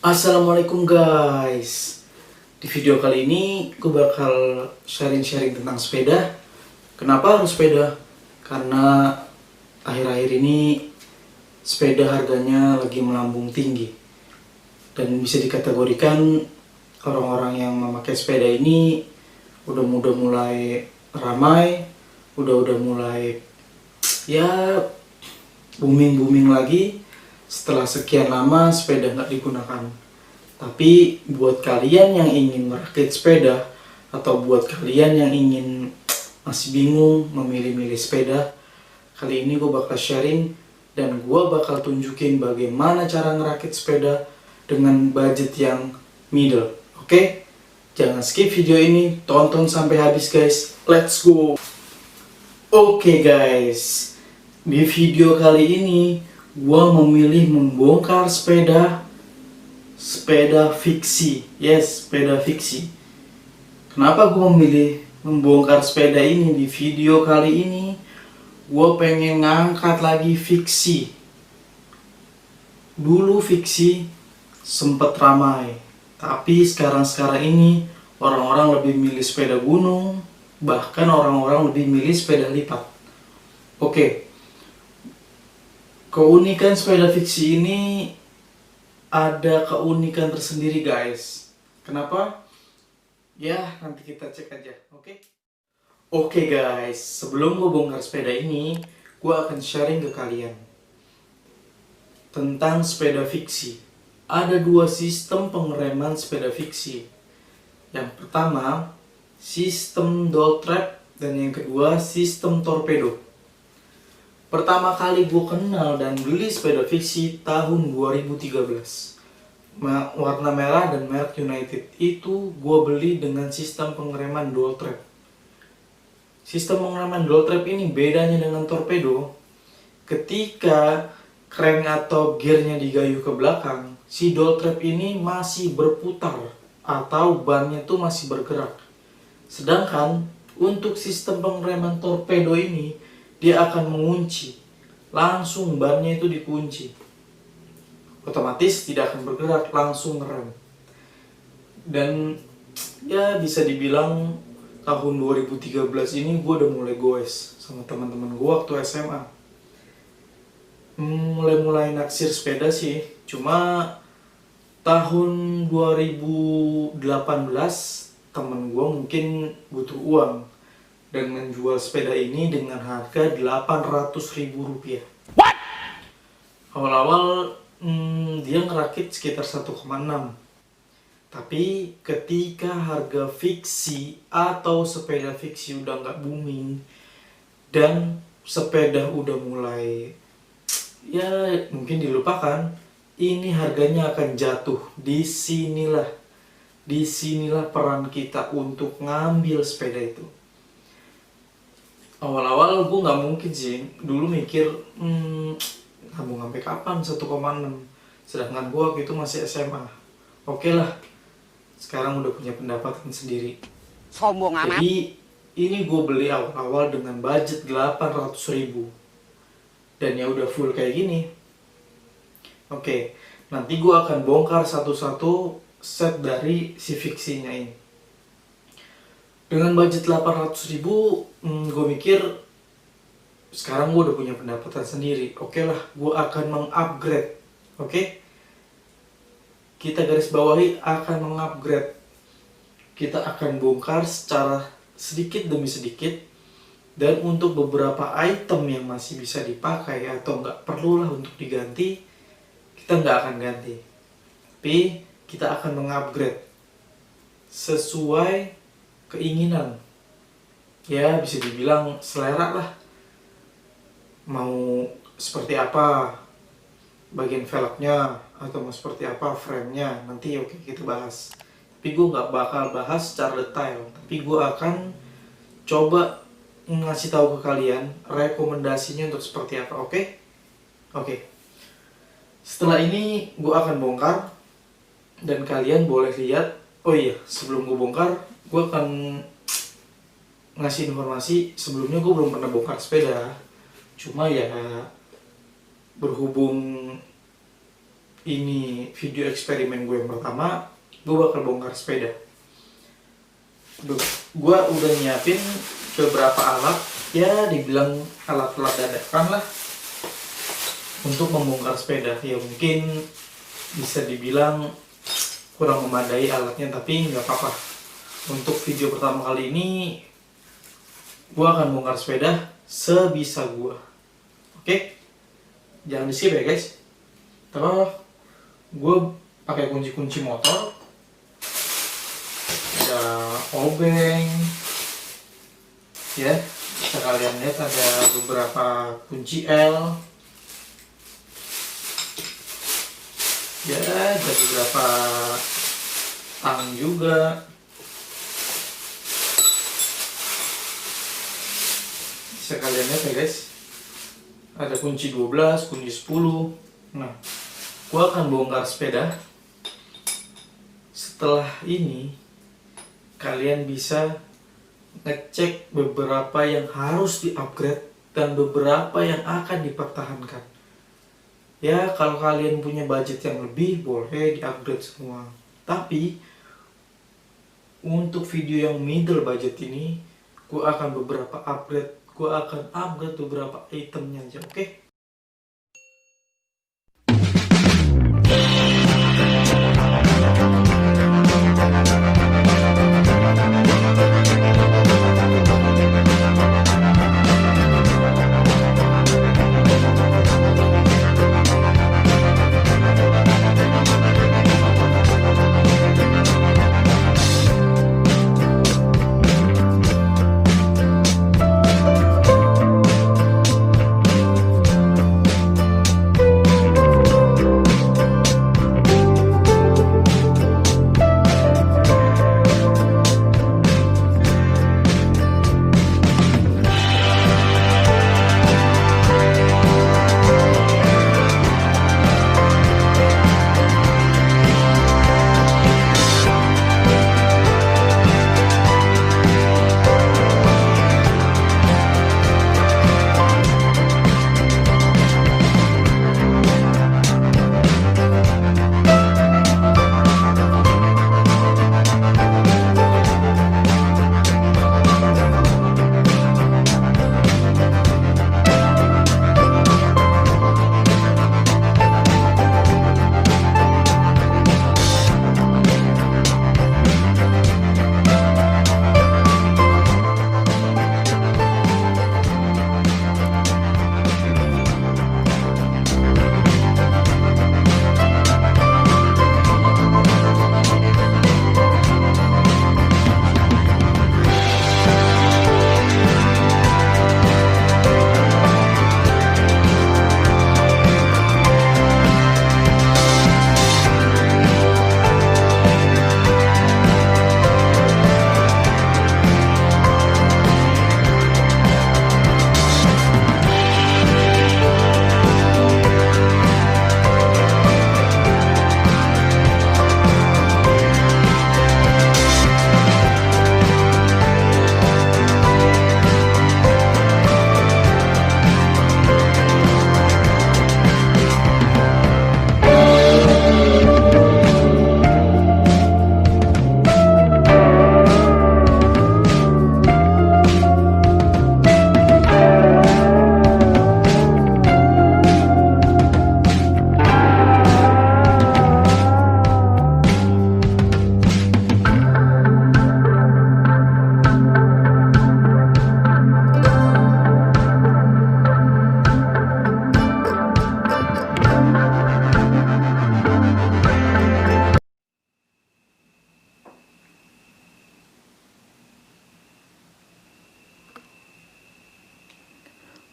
Assalamualaikum guys. Di video kali ini gue bakal sharing-sharing tentang sepeda. Kenapa harus sepeda? Karena akhir-akhir ini sepeda harganya lagi melambung tinggi. Dan bisa dikategorikan orang-orang yang memakai sepeda ini udah mulai ramai, udah mulai ya booming lagi setelah sekian lama sepeda nggak digunakan. Tapi buat kalian yang ingin merakit sepeda atau buat kalian yang ingin masih bingung memilih-milih sepeda, kali ini gue bakal sharing dan gue bakal tunjukin bagaimana cara ngerakit sepeda dengan budget yang middle. Oke? Jangan skip video ini, tonton sampai habis guys. Let's go! Oke guys, di video kali ini gue memilih membongkar sepeda fiksi. Yes, sepeda fiksi. Kenapa gue memilih membongkar sepeda ini di video kali ini? Gue pengen ngangkat lagi fiksi. Dulu fiksi sempet ramai, tapi sekarang ini orang-orang lebih milih sepeda gunung, bahkan orang-orang lebih milih sepeda lipat. Oke, keunikan sepeda fiksi ini ada keunikan tersendiri guys. Kenapa? Ya, nanti kita cek aja, oke? Oke guys, sebelum gue bongkar sepeda ini, gue akan sharing ke kalian tentang sepeda fiksi. Ada dua sistem pengereman sepeda fiksi. Yang pertama, sistem door trap, dan yang kedua, sistem torpedo. Pertama kali gue kenal dan beli sepeda fiksi tahun 2013. Warna merah dan merek United. Itu gue beli dengan sistem pengereman dual trap. Sistem pengereman dual trap ini bedanya dengan torpedo. Ketika crank atau gearnya digayuh ke belakang, si dual trap ini masih berputar atau bannya tuh masih bergerak. Sedangkan untuk sistem pengereman torpedo ini, dia akan mengunci, langsung bannya itu dikunci, otomatis tidak akan bergerak, langsung ngerem. Dan ya bisa dibilang tahun 2013 ini gue udah mulai goes sama teman-teman gue waktu SMA. Mulai naksir sepeda sih, cuma tahun 2018 temen gue mungkin butuh uang dan menjual sepeda ini dengan harga Rp800.000. What? Awal-awal dia ngerakit sekitar 1,6. Tapi ketika harga fiksi atau sepeda fiksi udah nggak booming dan sepeda udah mulai ya mungkin dilupakan, ini harganya akan jatuh. Disinilah peran kita untuk ngambil sepeda itu. Awal-awal gue nggak mungkin sih, dulu mikir nabung sampai kapan 1,6, sedangkan gue waktu itu masih SMA. Oke lah, sekarang udah punya pendapatan sendiri. Sombong amat. Jadi ini gue beli awal-awal dengan budget 800.000 dan ya udah full kayak gini. Oke, nanti gue akan bongkar satu-satu set dari si fiksinya ini. Dengan budget 800.000, gue mikir sekarang gue udah punya pendapatan sendiri. Oke lah, gue akan mengupgrade. Oke? Kita garis bawahi akan mengupgrade. Kita akan bongkar secara sedikit demi sedikit. Dan untuk beberapa item yang masih bisa dipakai atau nggak perlulah untuk diganti, kita nggak akan ganti. Tapi kita akan mengupgrade sesuai keinginan, ya bisa dibilang selera lah. Mau seperti apa bagian velgnya atau mau seperti apa frame-nya, nanti oke kita bahas. Tapi gue nggak bakal bahas secara detail, tapi gue akan coba ngasih tahu ke kalian rekomendasinya untuk seperti apa. Oke. Setelah ini gue akan bongkar dan kalian boleh lihat. Oh iya, sebelum gue bongkar, gue akan ngasih informasi. Sebelumnya gue belum pernah bongkar sepeda, cuma ya berhubung ini video eksperimen gue yang pertama, gue bakal bongkar sepeda. Gue udah nyiapin beberapa alat, ya dibilang alat-alat dadakan lah, untuk membongkar sepeda. Ya mungkin bisa dibilang kurang memadai alatnya, tapi nggak apa-apa. Untuk video pertama kali ini, gue akan bongkar sepeda sebisa gue. Oke? Jangan di-skip ya guys. Tapi gue pakai kunci-kunci motor, ada obeng, ya bisa kalian lihat ada beberapa kunci L, ya ada beberapa tang juga. Bisa kalian lihat ya guys, ada kunci 12, kunci 10. Nah, gua akan bongkar sepeda. Setelah ini kalian bisa ngecek beberapa yang harus di-upgrade dan beberapa yang akan dipertahankan. Ya, kalau kalian punya budget yang lebih, boleh di-upgrade semua. Tapi untuk video yang middle budget ini, gue akan beberapa upgrade. Gue akan upgrade beberapa itemnya aja, oke?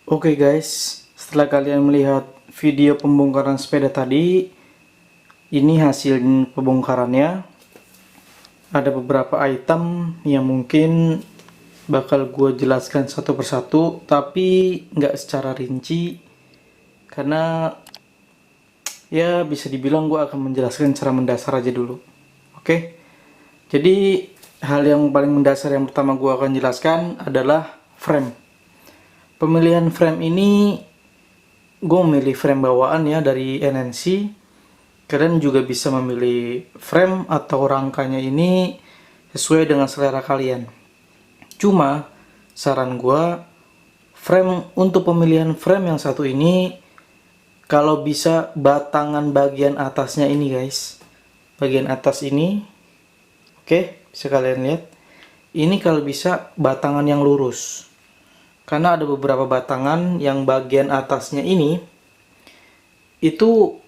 Oke guys, setelah kalian melihat video pembongkaran sepeda tadi, ini hasil pembongkarannya. Ada beberapa item yang mungkin bakal gue jelaskan satu persatu, tapi nggak secara rinci, karena ya bisa dibilang gue akan menjelaskan secara mendasar aja dulu. Oke, jadi hal yang paling mendasar yang pertama gue akan jelaskan adalah frame. Pemilihan frame ini, gue memilih frame bawaan ya dari NNC. Kalian juga bisa memilih frame atau rangkanya ini sesuai dengan selera kalian. Cuma saran gua, frame untuk pemilihan frame yang satu ini, kalau bisa batangan bagian atasnya ini guys, bagian atas ini, oke, bisa kalian lihat. Ini kalau bisa batangan yang lurus, karena ada beberapa batangan yang bagian atasnya ini itu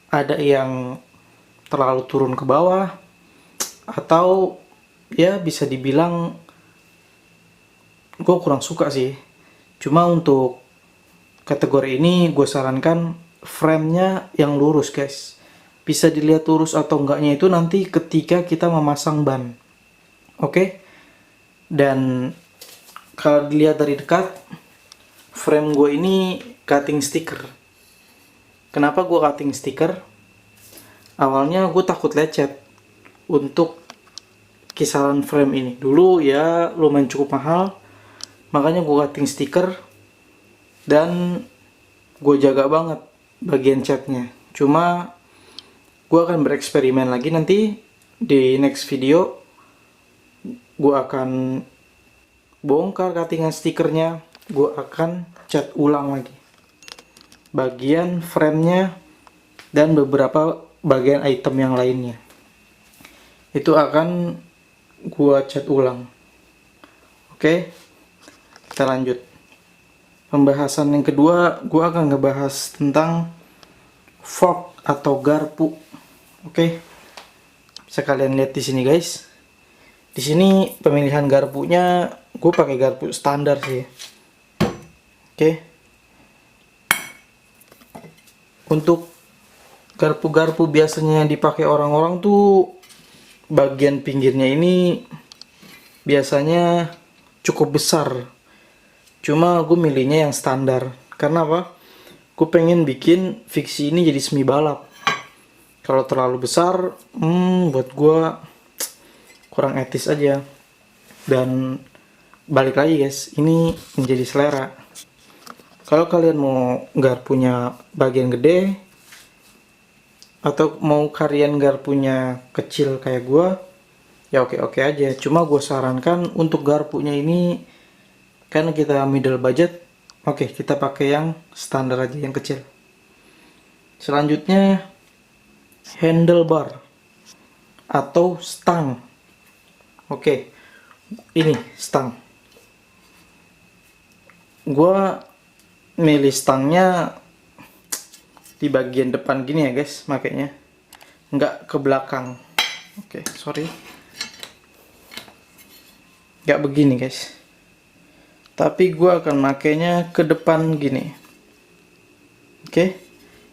ada yang terlalu turun ke bawah, atau ya bisa dibilang gue kurang suka sih. Cuma untuk kategori ini gue sarankan framenya yang lurus guys. Bisa dilihat lurus atau enggaknya itu nanti ketika kita memasang ban. Oke. Dan kalau dilihat dari dekat, frame gue ini cutting sticker. Kenapa gue cutting sticker? Awalnya gue takut lecet untuk kisaran frame ini. Dulu ya lumayan cukup mahal, makanya gue cutting sticker dan gue jaga banget bagian catnya. Cuma gue akan bereksperimen lagi nanti di next video. Gue akan bongkar cuttingan stikernya, gue akan cat ulang lagi bagian framenya dan beberapa bagian item yang lainnya. Itu akan gue cat ulang. Oke, kita lanjut. Pembahasan yang kedua, gue akan ngebahas tentang fork atau garpu. Oke, bisa kalian lihat di sini guys. Di sini pemilihan garpunya gue pakai garpu standar sih. Oke. Untuk garpu-garpu biasanya yang dipakai orang-orang tuh bagian pinggirnya ini biasanya cukup besar. Cuma gue milihnya yang standar. Karena apa? Gue pengen bikin fiksi ini jadi semi balap. Kalau terlalu besar, buat gue kurang etis aja. Dan balik lagi guys, ini menjadi selera. Kalau kalian mau garpunya bagian gede, atau mau kalian garpunya kecil kayak gua, ya oke-oke aja. Cuma gue sarankan untuk garpunya ini, karena kita middle budget, oke, kita pakai yang standar aja, yang kecil. Selanjutnya handlebar atau stang. Oke, ini stang. Gua milih stangnya di bagian depan gini ya guys, makanya nggak ke belakang. Oke, sorry, nggak begini guys, tapi gua akan makainya ke depan gini. Oke,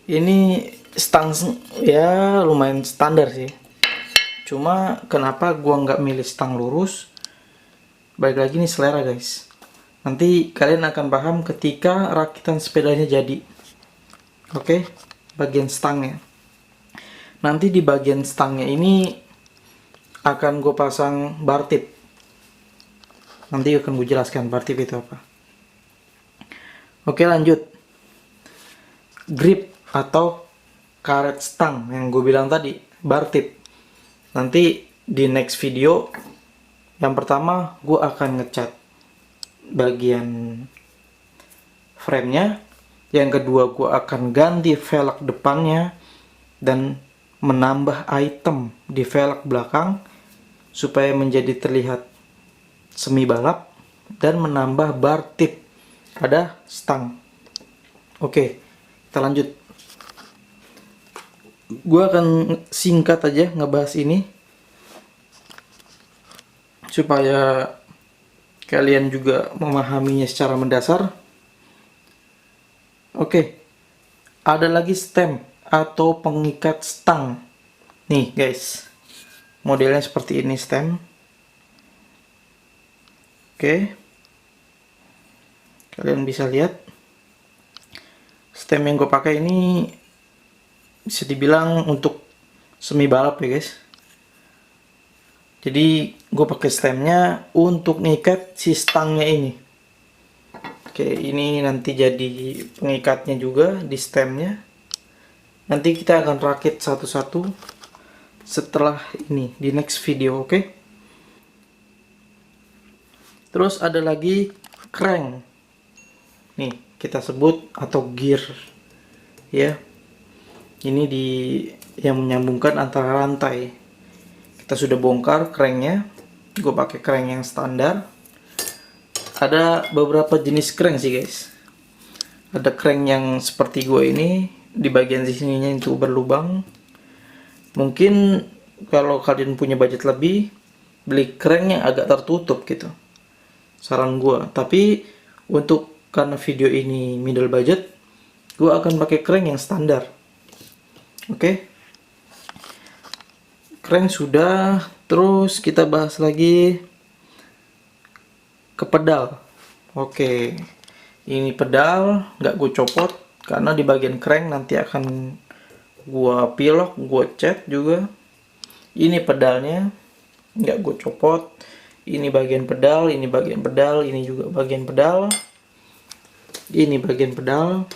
ini stang ya lumayan standar sih. Cuma kenapa gua nggak milih stang lurus? Baik lagi nih selera guys. Nanti kalian akan paham ketika rakitan sepedanya jadi. Oke, bagian stangnya. Nanti di bagian stangnya ini akan gue pasang bar tip. Nanti akan gue jelaskan bar tip itu apa. Oke, lanjut. Grip atau karet stang yang gue bilang tadi, bar tip. Nanti di next video, yang pertama gue akan ngecat bagian framenya, yang kedua gue akan ganti velg depannya dan menambah item di velg belakang supaya menjadi terlihat semi balap, dan menambah bar tip pada stang. Oke, kita lanjut. Gue akan singkat aja ngebahas ini supaya kalian juga memahaminya secara mendasar. Oke, ada lagi stem atau pengikat stang. Nih guys, modelnya seperti ini stem. Oke, kalian bisa lihat stem yang gue pakai ini bisa dibilang untuk semi balap ya guys. Jadi gue pakai stemnya untuk ngikat si stangnya ini. Oke, ini nanti jadi pengikatnya juga di stemnya. Nanti kita akan rakit satu-satu setelah ini di next video, oke? Terus ada lagi crank. Nih, kita sebut atau gear ya. Ini di yang menyambungkan antara rantai. Kita sudah bongkar cranknya. Gue pakai crank yang standar. Ada beberapa jenis crank sih guys. Ada crank yang seperti gue ini, di bagian sininya itu berlubang. Mungkin kalau kalian punya budget lebih, beli crank yang agak tertutup gitu, saran gue. Tapi untuk karena video ini middle budget, gue akan pakai crank yang standar. Oke, crank sudah. Terus kita bahas lagi ke pedal. Oke, ini pedal nggak gue copot karena di bagian crank nanti akan gue pilok, gue cat juga. Ini pedalnya nggak gue copot. Ini bagian pedal, ini bagian pedal, ini juga bagian pedal, ini bagian pedal.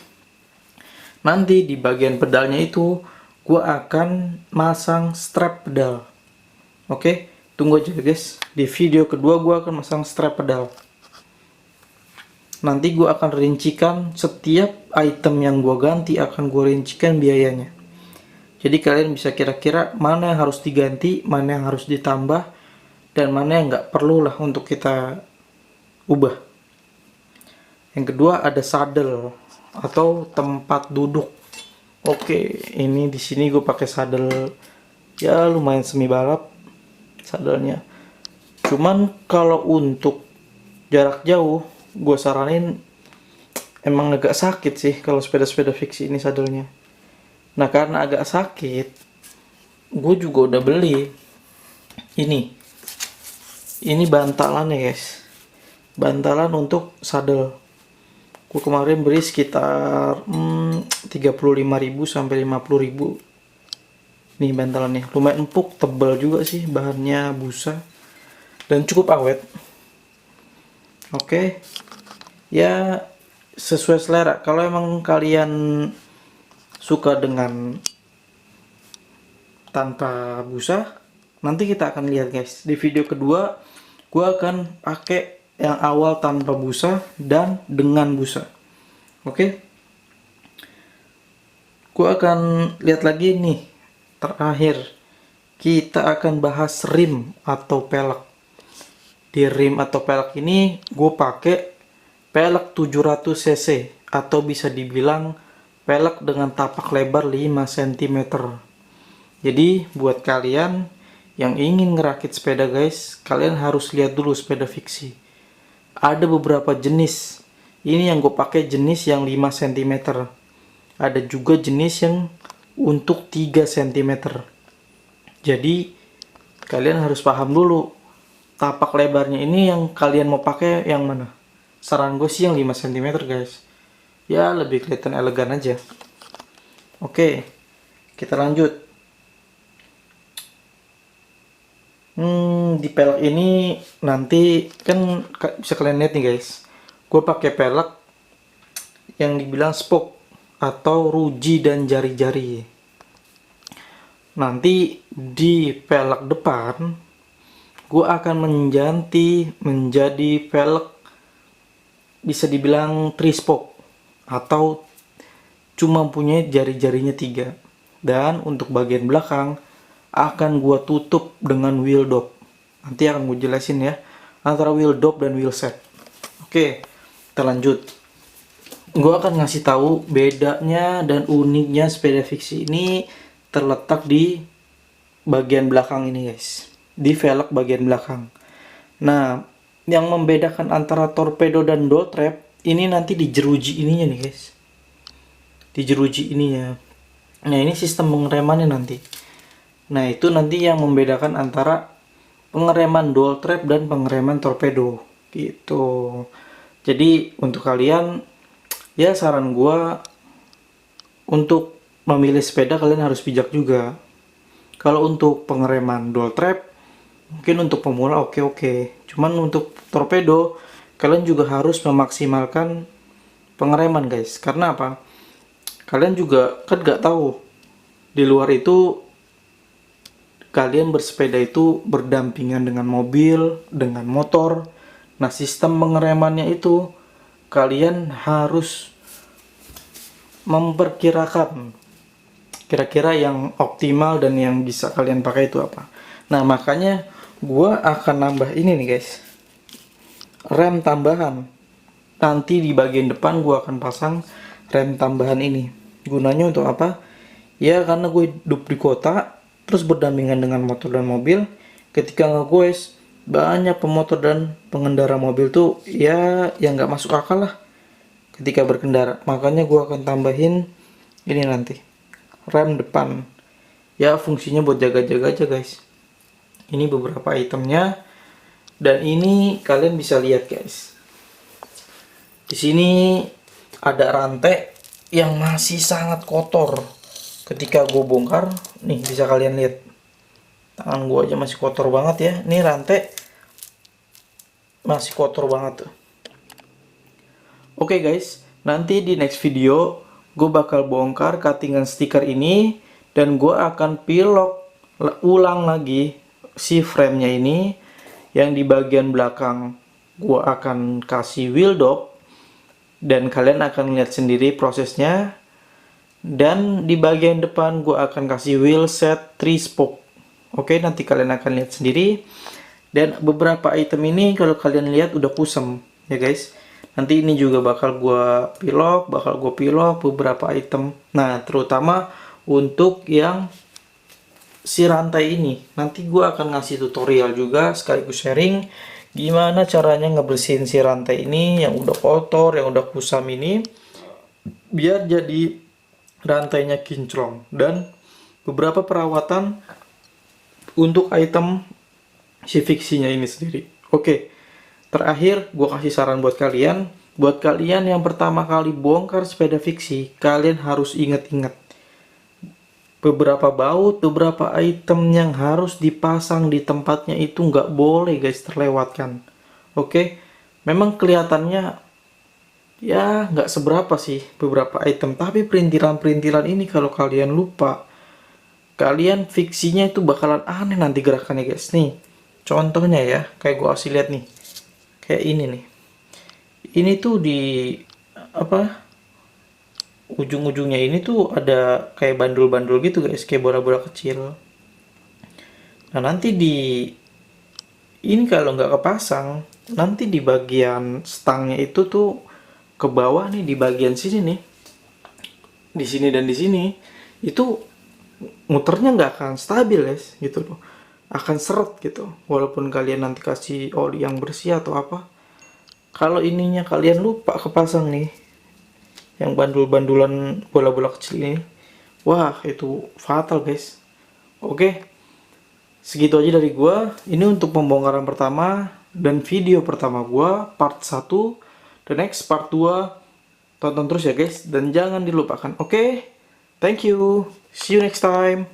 Nanti di bagian pedalnya itu gue akan masang strap pedal. Oke, tunggu aja guys. Di video kedua gue akan masang strap pedal. Nanti gue akan rincikan setiap item yang gue ganti, akan gue rincikan biayanya. Jadi kalian bisa kira-kira mana yang harus diganti, mana yang harus ditambah, dan mana yang nggak perlu lah untuk kita ubah. Yang kedua ada saddle atau tempat duduk. Oke, ini di sini gue pakai saddle ya lumayan semi balap saddlenya. Cuman kalau untuk jarak jauh, gue saranin emang agak sakit sih kalau sepeda-sepeda fiksi ini saddlenya. Nah karena agak sakit, gue juga udah beli ini bantalannya guys, bantalan untuk saddle. Gue kemarin beli sekitar 35.000 sampai 50.000. Nih bantalannya lumayan empuk, tebal juga sih, bahannya busa dan cukup awet. Oke, ya sesuai selera. Kalau emang kalian suka dengan tanpa busa, nanti kita akan lihat guys. Di video kedua, gue akan pakai yang awal tanpa busa dan dengan busa. Oke, gue akan lihat lagi nih. Terakhir, kita akan bahas rim atau pelek. Di rim atau pelek ini, gue pakai pelek 700 cc atau bisa dibilang pelek dengan tapak lebar 5 cm. Jadi buat kalian yang ingin ngerakit sepeda guys, kalian harus lihat dulu sepeda fiksi. Ada beberapa jenis. Ini yang gue pakai jenis yang 5 cm. Ada juga jenis yang untuk 3 cm. Jadi kalian harus paham dulu tapak lebarnya ini yang kalian mau pakai yang mana. Saran gue sih yang 5 cm guys. Ya lebih kelihatan elegan aja. Oke, kita lanjut. Di pelek ini nanti kan bisa kalian lihat nih guys. Gue pakai pelek yang dibilang spoke atau ruji dan jari-jari. Nanti di pelek depan gue akan mengganti menjadi pelek bisa dibilang tri-spoke atau cuma punya jari-jarinya 3. Dan untuk bagian belakang akan gue tutup dengan wheel dop. Nanti akan gue jelasin ya antara wheel dop dan wheel set. Oke, kita lanjut. Gue akan ngasih tahu bedanya dan uniknya sepeda fiksi ini terletak di bagian belakang ini guys, di velg bagian belakang. Nah, yang membedakan antara torpedo dan door trap ini nanti di jeruji ininya nih guys, di jeruji ininya. Nah ini sistem pengeremannya nanti. Nah itu nanti yang membedakan antara pengereman door trap dan pengereman torpedo gitu. Jadi untuk kalian, ya saran gua untuk memilih sepeda kalian harus bijak juga. Kalau untuk pengereman dual trap mungkin untuk pemula oke. Cuman untuk torpedo kalian juga harus memaksimalkan pengereman guys. Karena apa? Kalian juga kan gak tahu di luar itu kalian bersepeda itu berdampingan dengan mobil, dengan motor. Nah, sistem pengeremannya itu kalian harus memperkirakan kira-kira yang optimal dan yang bisa kalian pakai itu apa. Nah, makanya gua akan nambah ini nih guys, rem tambahan. Nanti di bagian depan gua akan pasang rem tambahan ini. Gunanya untuk apa? Ya karena gue hidup di kota, terus berdampingan dengan motor dan mobil. Ketika ngegoes, banyak pemotor dan pengendara mobil tuh ya yang nggak masuk akal lah ketika berkendara. Makanya gue akan tambahin ini nanti, rem depan. Ya fungsinya buat jaga-jaga aja guys. Ini beberapa itemnya, dan ini kalian bisa lihat guys. Di sini ada rantai yang masih sangat kotor. Ketika gue bongkar, nih bisa kalian lihat. Tangan gue aja masih kotor banget ya. Ini rantai masih kotor banget tuh. Oke guys, nanti di next video gue bakal bongkar cuttingan stiker ini, dan gue akan pilok ulang lagi si framenya ini. Yang di bagian belakang gue akan kasih wheel dop, dan kalian akan lihat sendiri prosesnya. Dan di bagian depan gue akan kasih wheel set 3 spoke. Oke, nanti kalian akan lihat sendiri. Dan beberapa item ini kalau kalian lihat udah kusam ya guys. Nanti ini juga bakal gue pilok beberapa item. Nah, terutama untuk yang si rantai ini, nanti gue akan ngasih tutorial juga sekaligus sharing gimana caranya ngebersihin si rantai ini yang udah kotor, yang udah kusam ini, biar jadi rantainya kinclong. Dan beberapa perawatan untuk item si fiksinya ini sendiri. Oke, terakhir gue kasih saran buat kalian. Buat kalian yang pertama kali bongkar sepeda fiksi, kalian harus ingat-ingat beberapa baut, beberapa item yang harus dipasang di tempatnya itu nggak boleh guys terlewatkan. Oke, memang kelihatannya ya nggak seberapa sih beberapa item, tapi perintilan-perintilan ini kalau kalian lupa, kalian fiksinya itu bakalan aneh nanti gerakannya guys. Nih contohnya ya, kayak gue kasih lihat nih, kayak ini nih. Ini tuh di apa, ujung-ujungnya ini tuh ada kayak bandul-bandul gitu guys, kayak bola-bola kecil. Nah nanti di ini kalau nggak kepasang, nanti di bagian stangnya itu tuh ke bawah nih, di bagian sini nih, di sini dan di sini itu muternya nggak akan stabil guys, gitu loh, akan seret gitu. Walaupun kalian nanti kasih oli yang bersih atau apa, kalau ininya kalian lupa kepasang nih, yang bandul-bandulan bola-bola kecil ini, wah itu fatal guys. Oke, segitu aja dari gua. Ini untuk pembongkaran pertama dan video pertama gua part 1. The next part 2 tonton terus ya guys, dan jangan dilupakan. Oke, thank you, see you next time.